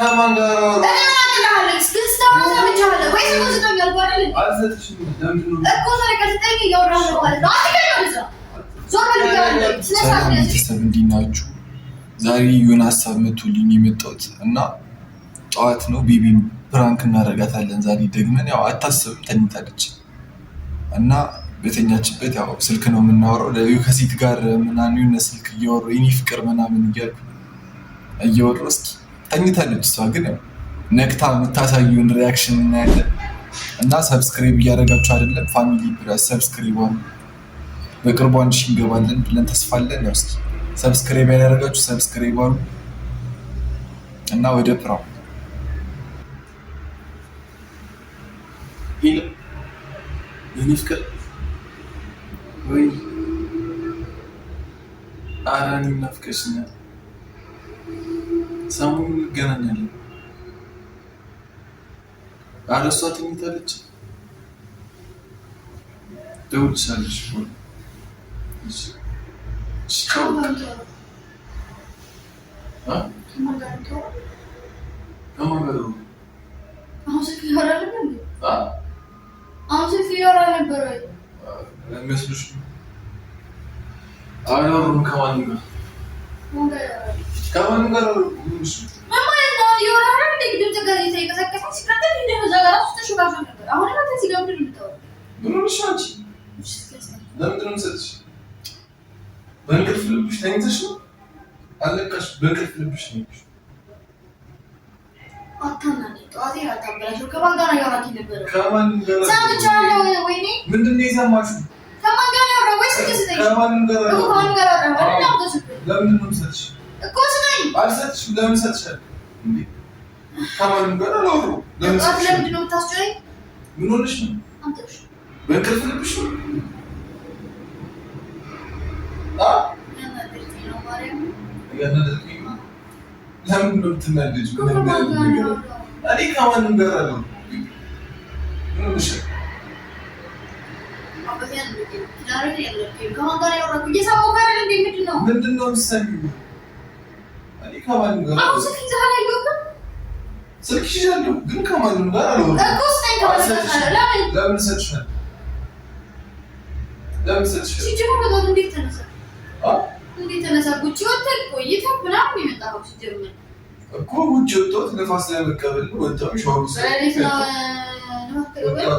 ከማን ጋር አወራ? አለክስ ክስታው ሰምቻለሁ ወይስ ወዝተኛ አልጓደል አልሰጥሽም። ለምን ነው እኮ ከሰጠኝ እያወራሁ ነው ማለት ነው። አትከኛው ዞር በልጋለሁ ስለሳት እንዲናችሁ ዛሬ የሆነ ሀሳብ መቶልኝ የመጣሁት እና ጠዋት ነው ቤቢ ፕራንክ እናደርጋታለን ዛሬ ደግመን። ያው አታስብም ተኝታለች እና በተኛችበት ያው ስልክ ነው የምናወራው። ከሴት ጋር ምናምን የሆነ ስልክ እያወራሁ የኔ ፍቅር ምናምን እያልኩ እያወራሁ እስኪ ተኝታለች። እሷ ግን ያው ነቅታ የምታሳየውን ሪያክሽን እናያለን። እና ሰብስክራይብ እያደረጋችሁ አይደለም ፋሚሊ ፕላስ ሰብስክራይብ አሉ። በቅርቡ 1000 እንገባለን ብለን ተስፋ አለን። ያው እስኪ ሰብስክራይብ ያደረጋችሁ ሰብስክራይብ አሉ እና ወደ ፕራው ይሄ የኔ ፍቅር ወይ አራኒ ናፍቀሽኛል። ሰሞኑን እንገናኛለን። ኧረ እሷ ተኝታለች። ደውልልሻለሽ። ከማን ጋር ነው? አሁን ስልክ እያወራ ነበር ወይ? መስሎሽ ነው? አላወሩም። ከማን ጋር ምንሽ ምን ማለት ነው? እያወራ አይደል እንዴ? ድምፅ ጋዜጣ እየቀሰቀሰ ሲቀጥል እንደ መዛጋራ ውስጥ ተሽባሽ ነበር። አሁን ማለት እዚህ ጋር ምንድን ነው የምታወራው? ምን ሆነሽ አንቺ? ለምንድን ነው የምትሰጥሽ? በእንቅልፍ ልብሽ ተኝተሽ ነው? አለቃሽ በእንቅልፍ ልብሽ ነሽ? አታናኒ ጠዋቴ አታበላሽው። ከማን ጋር ነው ያወራኝ ነበር? ከማን ጋር ሰምቻለሁ። ወይኔ ምንድን ነው የሰማሽው? ከማን ጋር ነው ያወራው? ወይስ ከስጠኝ? ከማን ጋር ነው? ከማን ጋር ነው ያወራው? ለምን ነው የምትሰጥሽ? እኮ ስጠኝ። አልሰጥሽም። ለምን ሰጥሻለሁ እንዴ? ከማን ጋር አላወራሁም። ለምን ሰጥሽ? ለምንድን ነው የምታስጨኝ? ምን ሆነሽ ነው? አንተሽ በእንቅልፍ ልብሽ ነው? ያናደድከኝ ነው ማርያም። ያናደድከኝ ነው? ለምን ነው የምትናደጂው? እኔ ከማንም ጋር አላወራሁም። ምን ሆነሽ ነው? ከማን ጋር ያወራኩ? እየሰማሁ ጋር እንዴ? ምንድን ነው የምትሰሚው? እኔ ከማንም ጋር አሁን ስልክ ይዘሃል አይገባም? ስልክ ይዣለሁ ግን ከማንም ጋር አላወራሁም እኮ ስጠኝ። ለምን እሰጥሻለሁ? ለምን እሰጥሻለሁ? ሲጀምር በጣም እንዴት ተነሳ? እንዴት ተነሳ? ጉቺ ወጥተህ ቆይተህ ምናምን የመጣኸው ሲጀምር እኮ ውጭ ወጥቶት ነፋስ ላይ መቀበል ነው። ወጣሁ ሻወር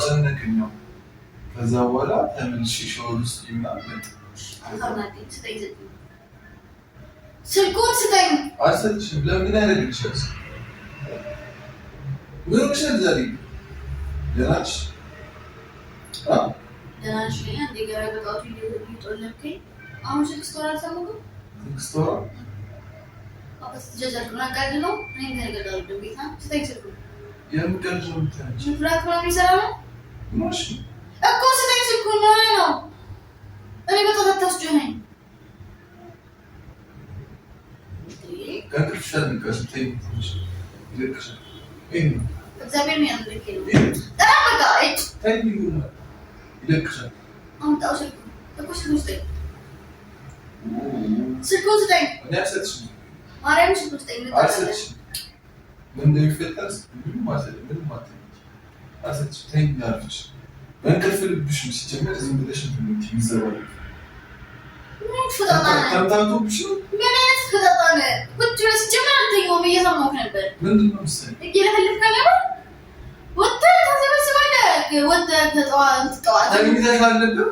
ጨነቀኝ ነው። ከዛ በኋላ ተመልሼ ሻወር ውስጥ ይምናለት ስልኩን ስጠኝ። አልሰጥሽም። ለምን ያደርግልሻል? ምን ሆነሻል ዛሬ? ደህና ነሽ? ደህና ነሽ? እንደ ገና በጣቱ እየጦለብከኝ አሁን 6 ወር አልሰማሁም። 6 ወር አባስ ጀዘር ማጋድ ነው። እኔ ገረገዳው ደቤታ ስጠኝ ስልኩን። የምቀርጅ ነው የምታንቺ ፍራት ነው የሚሰራው ማሽ እኮ ስጠኝ ስልኩን ነው። እኔ በጣም ታስጨነኝ። ከእንቅልፍሽ አትነቃሽ። ተይኝ ይለቅሻል። እግዚአብሔር ነው ያንደከኝ ነው። በቃ ተይኝ ይለቅሻል። አምጣው ስልኩን እኮ ስልኩን ስጠኝ። ስልኩን ስጠኝ። እኔ አልሰጥሽም። ማርያም ስልኩን ስጠኝ። አልሰጥሽም። ምን እንደሚፈጠር ምንም አልሰጥሽም። ተይኝ አልኩሽ። በእንቅልፍ ልብሽ ነው ሲጀመር ዝም ብለሽ ይዘባል። ተምታቶብሽ ነው። ምን አይነት ፍጠጣ ነው? ቁጭ ብለህ ሲጀመር አልተኛውም እየሰማሁህ ነበር። ምንድን ነው መሰለኝ እየለፈለፍክ ነበር። ወጥተህ ተሰበስባለህ። ወጥተህ ጠዋት ተኝተሽ አልነበር?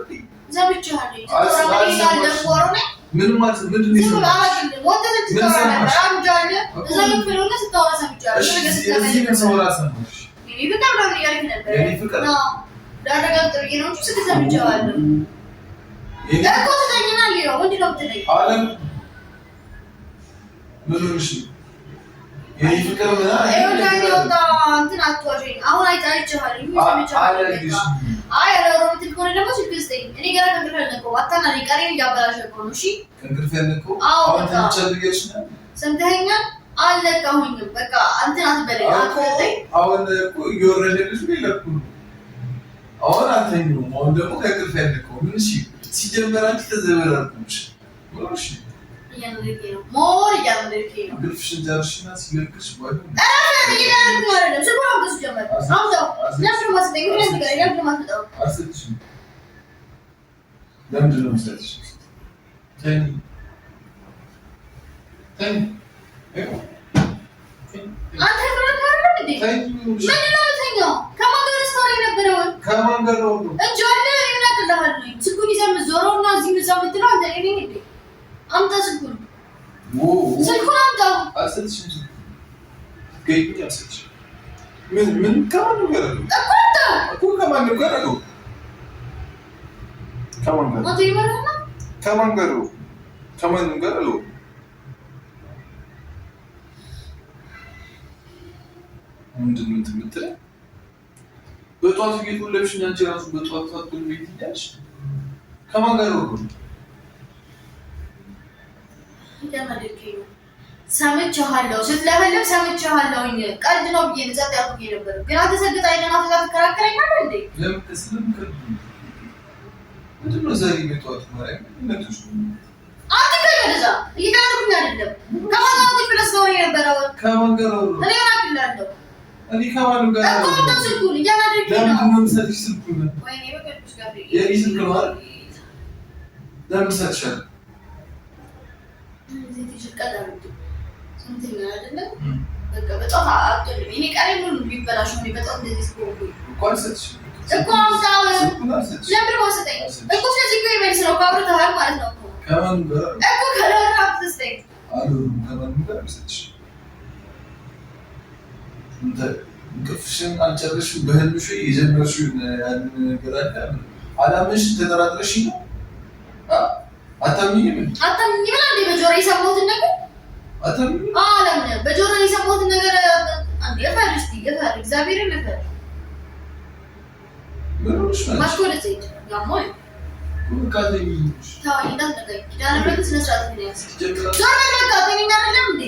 ዘብቼሃለሁ። ምን ማለት ነው? ምንድን ነው የሰማሽው? ወጥተህ ስትጠራ ነበር። አምጃለሁ። እዛ ክፍል ሆነህ ስታወራ ሰምቻለሁ። እዚህ ምን ሰው ሰማሽ? እኔ ፍቅር ነው እያልክ ነበር። የእኔ ፍቅር ዳረጋግጥ ብዬሽ ነው እንጂ ስትሰምቻለሁ እኮ ትተኝና ሊሮ ምንድን ነው የምትለኝ? አለም ምን ሆነሽ ነው? የእኔ ፍቅር ምናምን ወጣ እንትን አትዋሸኝ። አሁን አይቻልም። አይ አላወራሁም የምትል ከሆነ ደግሞ ስልክ ስጠኝ። እኔ ገና ከእንቅልፍ ያልነቃሁ አታናግረኝ። ቀኔን እያበላሸህ እኮ ነው። እሺ ከእንቅልፍ ያልነቃሁ አሁን ተኝቻለሁ ነው። ሰምተኸኛል? አልነቃሁኝም። በቃ እንትን አትበለኝ። አሁን እኮ እየወረደልሽ ነው ይለኩ ነው። አሁን አልተኛሁም። አሁን ደግሞ ከእንቅልፍ ያልነቃሁ ምን? እሺ ሲጀመር አንቺ ተዘበራርኩሽ። እሺ እያነደርከኝ ነው። ሞር እያነደርከኝ ነው። ግልፍሽን ጨርሽና ሲለቅሽ ወይ እያነደርከኝ አይደለም። ስልኩን አውጥተሽ ጀመር። አውጣው። ለምን ማስጠኝ? ምንም ነገር ለምን ማስጠው? አልሰጥሽም። ለምንድን ነው የምሰጥሽ? ተኝ ተኝ። አንተ ከረከረ እንዴ? ምንድን ነው የምተኛው? ከማን ጋር ስታወራ የነበረው? ከማን ጋር ነው? እንጂ አለ ይናቅልሃል። ስልኩን ይዘህ የምትዞረውና እዚህ ምዛው የምትለው አንተ እኔ እንዴ? አምጣ ስልኩን። ስልኩን አምጣው። አልሰጥሽም። ገይኝ አልሰጥሽም። ምን ከማን ጋር ነው? እኮ ከማን ጋር ነው? ከማን ጋር? አንተ ይመረና ከማን ጋር ነው? ከማን ጋር ነው? ምንድን ነው የምትለኝ? በጧት ቤት ወለብሽኝ አንቺ ራሱ በጧት ታጥቁኝ ቤት ይያልሽ ከማን ጋር ነው? ሰምቼሃለሁ ስትለበልብ ሰምቼሃለሁኝ። ቀልድ ነው ብዬ ንጸጥ ያልኩኝ ነበር፣ ግን አንተ ሰግጥ አይደና ተከራከረኛለህ እንዴ? ለምን ተስለም ከዱ ምንድን ነው ዛሬ በጧት ማርያም ነጥሽ አንተ ከለዛ እየካልኩኝ አይደለም። ከማን ጋር ቁጭ ብለህ ሰው የነበረው? ከማን ጋር ነው? እኔ አናግላለሁ። እኔ ከማን ጋር ነው? እኮ ስልኩን እያናደርከኝ ነው። ለምን ነው የምሰጥሽ ስልኩን? ወይኔ በቅዱስ ገብርኤል የኔ ስልክ ነው አይደል? ለምን ሰጥሻለሁ? በጣም አጥቶልኝ እኔ ቀሪ ሙሉ ቢበላሽ ነው። በጣም እንደዚህ ስቆይ እኮ አልሰጥሽም እኮ አምጣው። ለምን ወሰደኝ እኮ? ስለዚህ እኮ ይመልስ ነው ካብረታል ማለት ነው እኮ። ከማን ጋር እኮ ከለራ አትስተኝ አሉን ከማን ጋር አልሰጥሽም። እንተ እንቅልፍሽን አልጨረስሽም። በህልምሽ የጀመርሽውን ያንን ነገር አለ አላመንሽ ተጠራጥረሽ ነው አታምኚም እንዴ? በጆሮ የሰማሁትን ነገር አታምኚም? ለምን በጆሮ የሰማሁትን ነገር አንዴ ፈር እስቲ ይፈር እግዚአብሔርን ይፈር ምንሽ ነው ማስኮለ ዘይት ያሞይ ወካለኝሽ ታው እንዳትነገር ኪዳነ ምሕረት ስነ ስርዓት ነው ያስ ዞር በቃ ተኝኛ አይደለም እንዴ?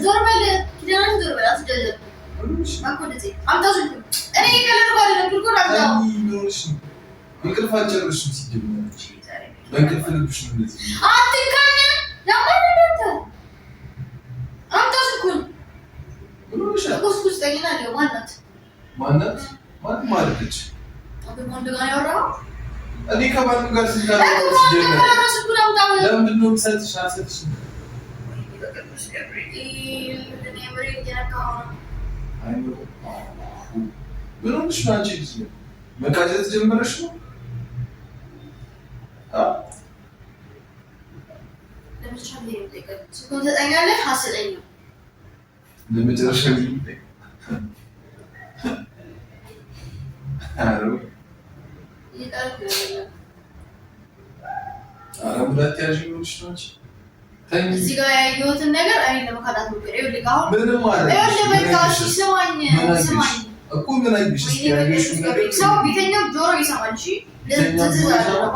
ዞር በል ኪዳነ ዞር በል አትደለም ማስኮለ ዘይት አምጣው። እኔ የከለር ባለ ነው አምጣው። ምንሽ ነው እንቅልፍ አልጨረስሽም ሲጀምር በእንቅልፍ ልብሽ ነው እንደዚህ አትንካኝ። ያማረተ አምጣው ስልኩን። ምንሽ ነው ቁስቁስ ጠይና ነው ማናት ማን ማለች? ወንድ ጋር ያወራው እኔ ከማን ጋር ሲጋራ ስልኩን አምጣው። ለምንድን ነው የምሰጥሽ? አልሰጥሽም። ምን ሆነሽ ነው አንቺ? ልጅ መቃጀት ጀመረሽ ነው? ስልኩን ትሰጠኛለህ? አትሰጠኝም? ለመጨረሻ ጊዜ አረሙላት ያዥ ሆነሽ ነው አንቺ። እዚህ ጋር ያየሁትን ነገር እኔ ለመካዳት ሞክሬ ይኸውልህ አሁን ምንም ማለት ይኸውልህ በቃ እሺ ስማኝ እኮ ምን አይብሽ ሰው ቤተኛው ጆሮ ይሰማል። እሺ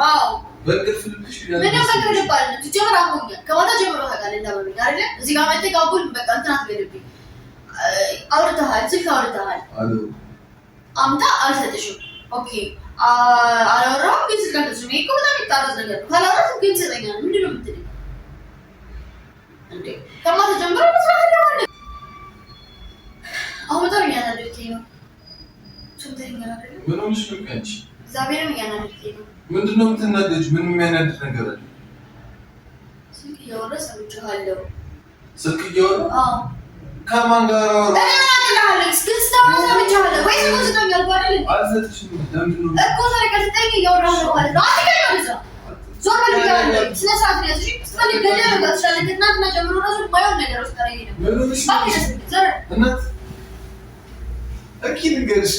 አዎ በእንቅልፍ ልብሽ ምንም ነገር ልባል ትጀምር አሞኛል። ከማታ ጀምሮ ታውቃለህ እንዳመመኝ አይደለ? እዚህ ጋር መጥተህ ጋቡል በቃ እንትን አትበልብኝ። አውርተሃል፣ ስልክ አውርተሃል። አምጣ አልሰጥሽም። ኦኬ አላወራሁም ግን ስልክ አልሰጥሽም። ይሄ እኮ በጣም የሚጣረስ ነገር ነው። ካላወራሁም ግን ትሰጠኛለህ። ምንድን ነው የምትለኝ እንዴ? ከማታ ጀምሮ መስራት አለ። አሁን በጣም እያናደድከኝ ነው። ችግር አይደለም። ምን ሆነሽ ነው አንቺ? እግዚአብሔርን እያናደድከኝ ነው። ምንድን ነው የምትናደጂው? ምን የሚያናድድ ነገር አለ? ስልክ እያወራ ሰምቼሃለሁ። ስልክ እያወራ? አዎ። ከማን ጋር አወራ? አለክስ ግን ስታወራ ሰምቼሃለሁ። ወይ ስልኩን ስጠኝ አልኩህ አይደል? አልሰጥሽም። ለምንድን ነው እኮ ታዲያ ከስጠኝ እያወራህ ነው ማለት ነው። አትገኝ ወደዛ ዞር በል ብያለሁ። ስነ ስርዓት ነው ያዝሽ። ስትፈልግ ገደል መግባት ትችላለህ። ከትናንትና ጀምሮ እራሱ ባይሆን ነገር ውስጥ ታደርጊ ነበር። ምን ሆነሽ ነው? እናት እኪ ንገርሽ